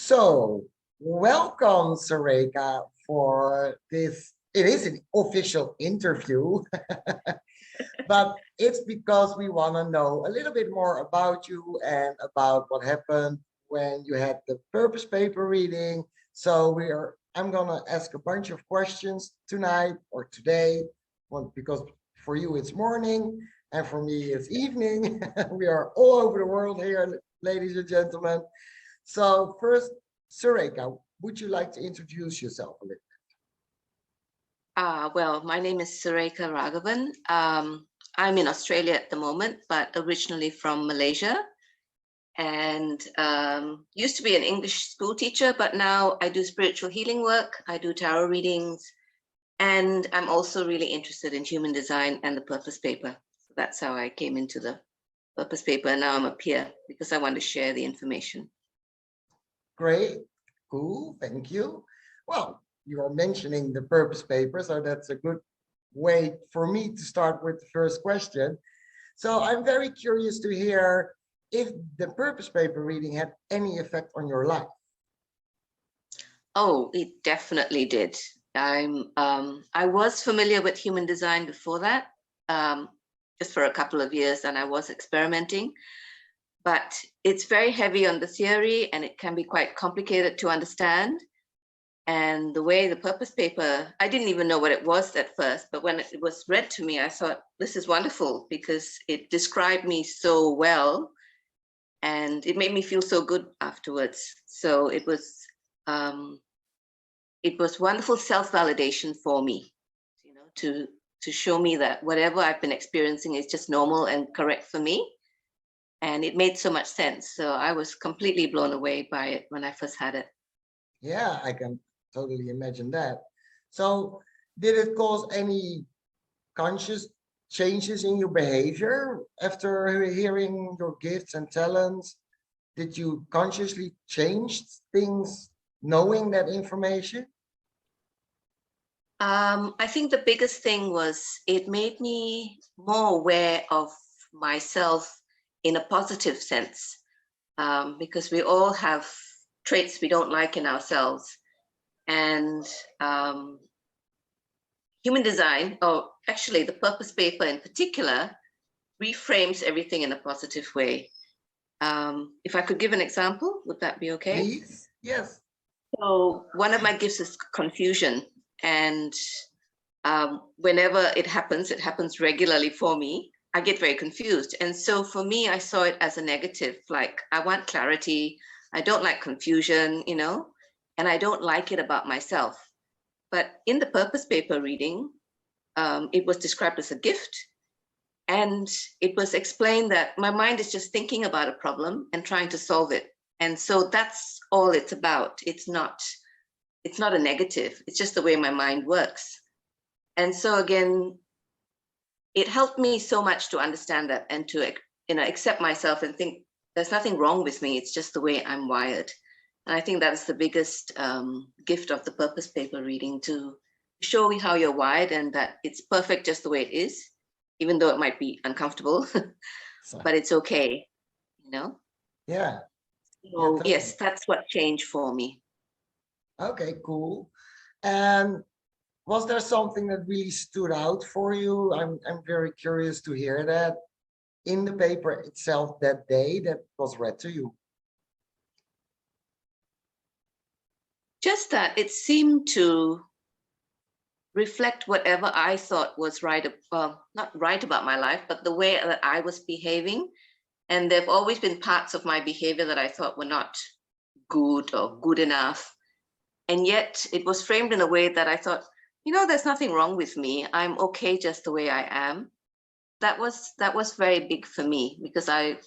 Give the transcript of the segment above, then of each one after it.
So, welcome, Surekha, for this. It is an official interview, but it's because we want to know a little bit more about you and about what happened when you had the purpose paper reading. I'm gonna ask a bunch of questions tonight or today, because for you it's morning and for me it's evening. We are all over the world here, ladies and gentlemen. So first, Surekha, would you like to introduce yourself a little? Well, my name is Surekha Raghavan. I'm in Australia at the moment, but originally from Malaysia, and used to be an English school teacher, but now I do spiritual healing work, I do tarot readings, and I'm also really interested in human design and the purpose paper. So that's how I came into the purpose paper, and now I'm up here because I want to share the information. Great, cool, thank you. Well, you are mentioning the purpose paper, so that's a good way for me to start with the first question. So I'm very curious to hear if the purpose paper reading had any effect on your life. Oh, it definitely did. I was familiar with human design before that, just for a couple of years, and I was experimenting. But it's very heavy on the theory, and it can be quite complicated to understand. And the way the purpose paper, I didn't even know what it was at first, but when it was read to me, I thought, this is wonderful because it described me so well, and it made me feel so good afterwards. So it was wonderful self-validation for me, to show me that whatever I've been experiencing is just normal and correct for me. And it made so much sense. So I was completely blown away by it when I first had it. Yeah, I can totally imagine that. So did it cause any conscious changes in your behavior after hearing your gifts and talents? Did you consciously change things knowing that information? I think the biggest thing was it made me more aware of myself in a positive sense, because we all have traits we don't like in ourselves. And human design, or actually the purpose paper in particular, reframes everything in a positive way. If I could give an example, would that be okay? Please, yes. So one of my gifts is confusion. And whenever it happens regularly for me, I get very confused. And so for me, I saw it as a negative, like I want clarity. I don't like confusion, and I don't like it about myself. But in the purpose paper reading, it was described as a gift. And it was explained that my mind is just thinking about a problem and trying to solve it. And so that's all it's about. It's not a negative. It's just the way my mind works. And so again, it helped me so much to understand that and to accept myself and think there's nothing wrong with me. It's just the way I'm wired. And I think that's the biggest gift of the purpose paper reading, to show you how you're wired and that it's perfect just the way it is, even though it might be uncomfortable, but it's okay, Yeah. So yes, that's what changed for me. Okay, cool. And was there something that really stood out for you? I'm very curious to hear that in the paper itself that day that was read to you. Just that it seemed to reflect whatever I thought was right, not right about my life, but the way that I was behaving. And there've always been parts of my behavior that I thought were not good or good enough. And yet it was framed in a way that I thought, there's nothing wrong with me. I'm okay just the way I am. That was very big for me, because I've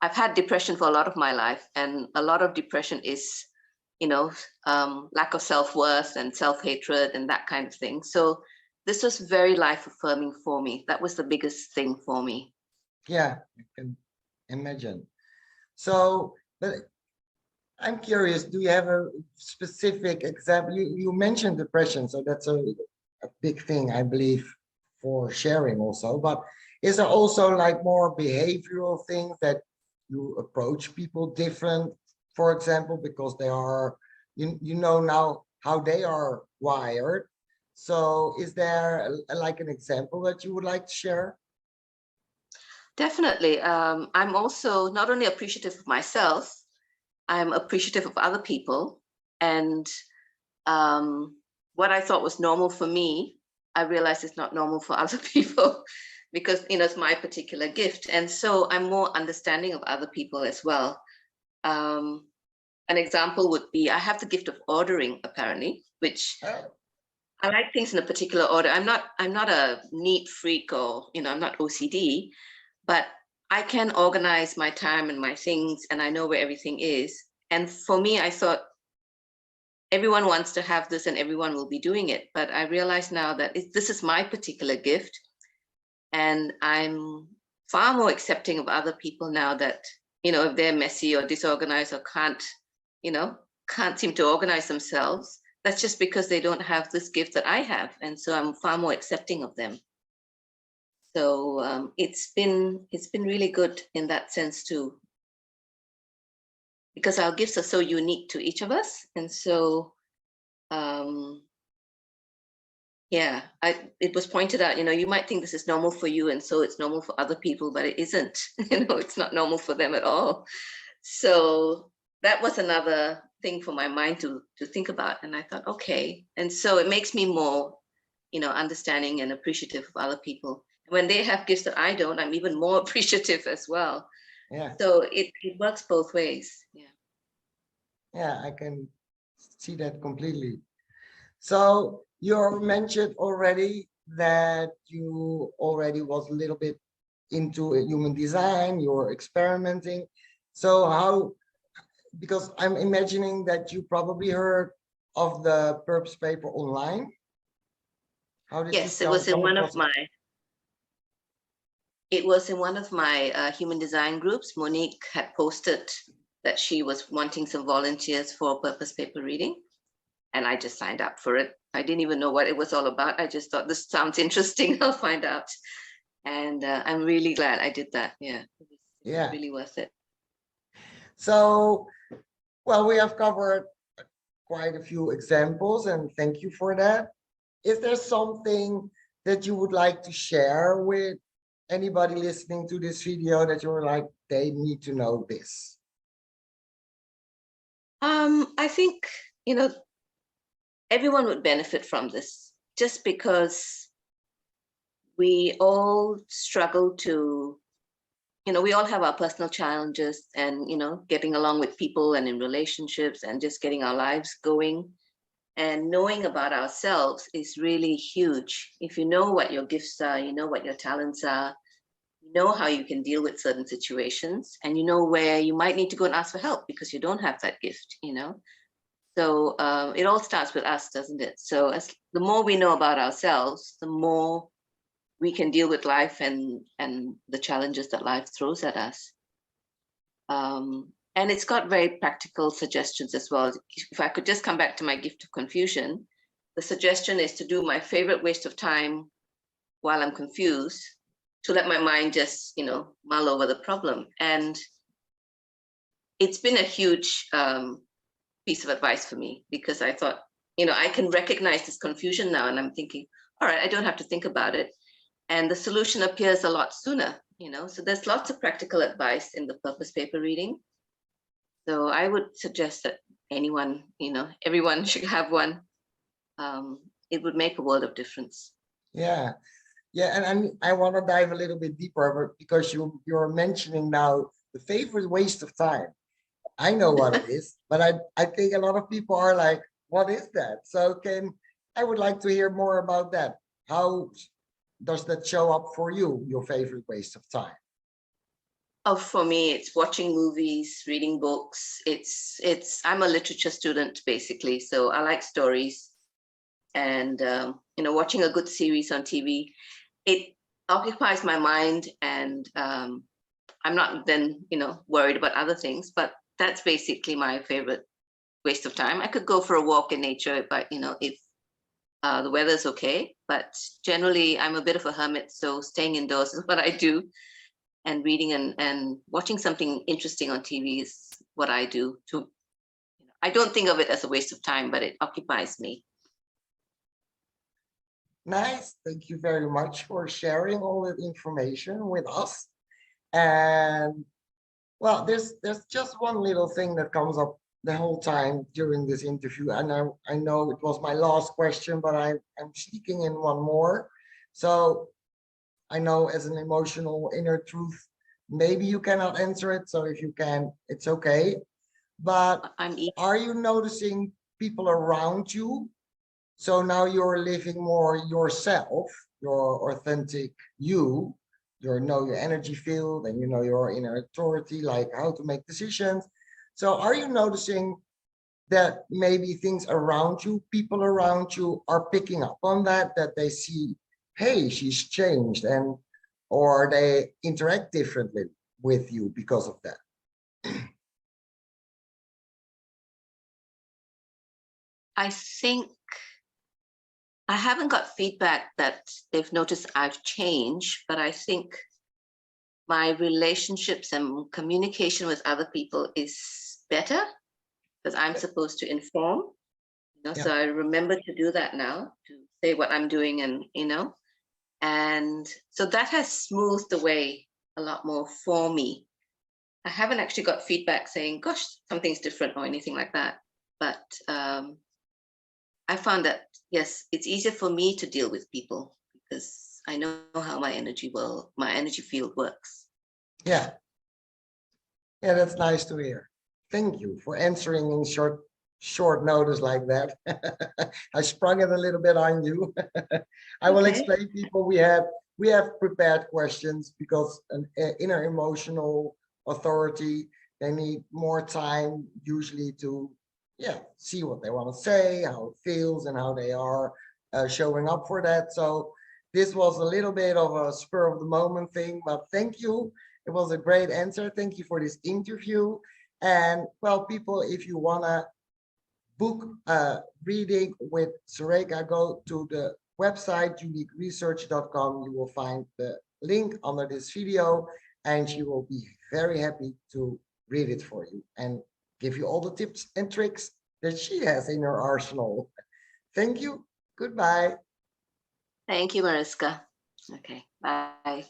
had depression for a lot of my life, and a lot of depression is, lack of self-worth and self-hatred and that kind of thing. So this was very life-affirming for me. That was the biggest thing for me. Yeah, I can imagine. So, but I'm curious, do you have a specific example? You mentioned depression, so that's a big thing, I believe, for sharing also. But is there also like more behavioral things that you approach people different for example, because they are, you know now how they are wired. So is there like an example that you would like to share? Definitely. I'm also not only appreciative of myself, I'm appreciative of other people. And what I thought was normal for me, I realized it's not normal for other people because, it's my particular gift. And so I'm more understanding of other people as well. An example would be, I have the gift of ordering, apparently, which Oh, I like things in a particular order. I'm not a neat freak, or, I'm not OCD, but I can organize my time and my things, and I know where everything is. And for me, I thought everyone wants to have this and everyone will be doing it. But I realize now that this is my particular gift, and I'm far more accepting of other people now that, if they're messy or disorganized or can't seem to organize themselves, that's just because they don't have this gift that I have. And so I'm far more accepting of them. So it's been really good in that sense too, because our gifts are so unique to each of us. And so yeah, it was pointed out, you might think this is normal for you, and so it's normal for other people, but it isn't. It's not normal for them at all. So that was another thing for my mind to think about. And I thought, okay. And so it makes me more, understanding and appreciative of other people. When they have gifts that I don't, I'm even more appreciative as well. yeah. So it works both ways. Yeah. Yeah, I can see that completely. So you mentioned already that you already was a little bit into human design, you're experimenting. So how, because I'm imagining that you probably heard of the Purposepaper online. How did you Yes, it was in come one across of it? my human design groups. Monique had posted that she was wanting some volunteers for Purposepaper reading, and I just signed up for it. I didn't even know what it was all about. I just thought, this sounds interesting. I'll find out. And I'm really glad I did that. Yeah, it was Yeah. really worth it. So, well, we have covered quite a few examples, and thank you for that. Is there something that you would like to share with anybody listening to this video that you're like, they need to know this? I think, everyone would benefit from this, just because we all struggle to, we all have our personal challenges, and, getting along with people and in relationships and just getting our lives going. And knowing about ourselves is really huge. If you know what your gifts are, you know what your talents are, you know how you can deal with certain situations, and you know where you might need to go and ask for help because you don't have that gift, So it all starts with us, doesn't it? So the more we know about ourselves, the more we can deal with life and the challenges that life throws at us. And it's got very practical suggestions as well. If I could just come back to my gift of confusion, the suggestion is to do my favorite waste of time while I'm confused, to let my mind just, mull over the problem. And it's been a huge piece of advice for me, because I thought, I can recognize this confusion now, and I'm thinking, all right, I don't have to think about it. And the solution appears a lot sooner, So there's lots of practical advice in the Purposepaper reading. So I would suggest that anyone, everyone should have one. It would make a world of difference. Yeah. Yeah, and I want to dive a little bit deeper because you're mentioning now the favorite waste of time. I know what it is, but I think a lot of people are like, what is that? So I would like to hear more about that. How does that show up for you, your favorite waste of time? Oh, for me, it's watching movies, reading books. I'm a literature student, basically. So I like stories, and, watching a good series on TV. It occupies my mind, and I'm not then, worried about other things, but that's basically my favorite waste of time. I could go for a walk in nature, but, if the weather's okay, but generally I'm a bit of a hermit, so staying indoors is what I do. And reading and watching something interesting on TV is what I do. I don't think of it as a waste of time, but it occupies me. Nice. Thank you very much for sharing all that information with us. And well, there's just one little thing that comes up the whole time during this interview, and I know it was my last question, but I'm sneaking in one more. So I know as an emotional inner truth, maybe you cannot answer it. So if you can, it's okay. But are you noticing people around you? So now you're living more yourself, your authentic you, know your energy field, and you know your inner authority, like how to make decisions. So are you noticing that maybe things around you, people around you are picking up on that they see, hey, she's changed, and or they interact differently with you because of that? I think I haven't got feedback that they've noticed I've changed, but I think my relationships and communication with other people is better because I'm supposed to inform, so I remember to do that now, to say what I'm doing, and and so that has smoothed the way a lot more for me. I haven't actually got feedback saying, gosh, something's different or anything like that, but I found that, yes, it's easier for me to deal with people because I know how my energy field works. Yeah, that's nice to hear. Thank you for answering in short notice like that. I sprung it a little bit on you. I will explain people we have prepared questions because an inner emotional authority, they need more time usually to see what they want to say, how it feels, and how they are showing up for that. So this was a little bit of a spur of the moment thing, but thank you. It was a great answer. Thank you for this interview. And well, people, if you want to book a reading with Surekha, go to the website YouniqueResearch.com. You will find the link under this video, and she will be very happy to read it for you and give you all the tips and tricks that she has in her arsenal. Thank you. Goodbye. Thank you, Mariska. Okay, bye.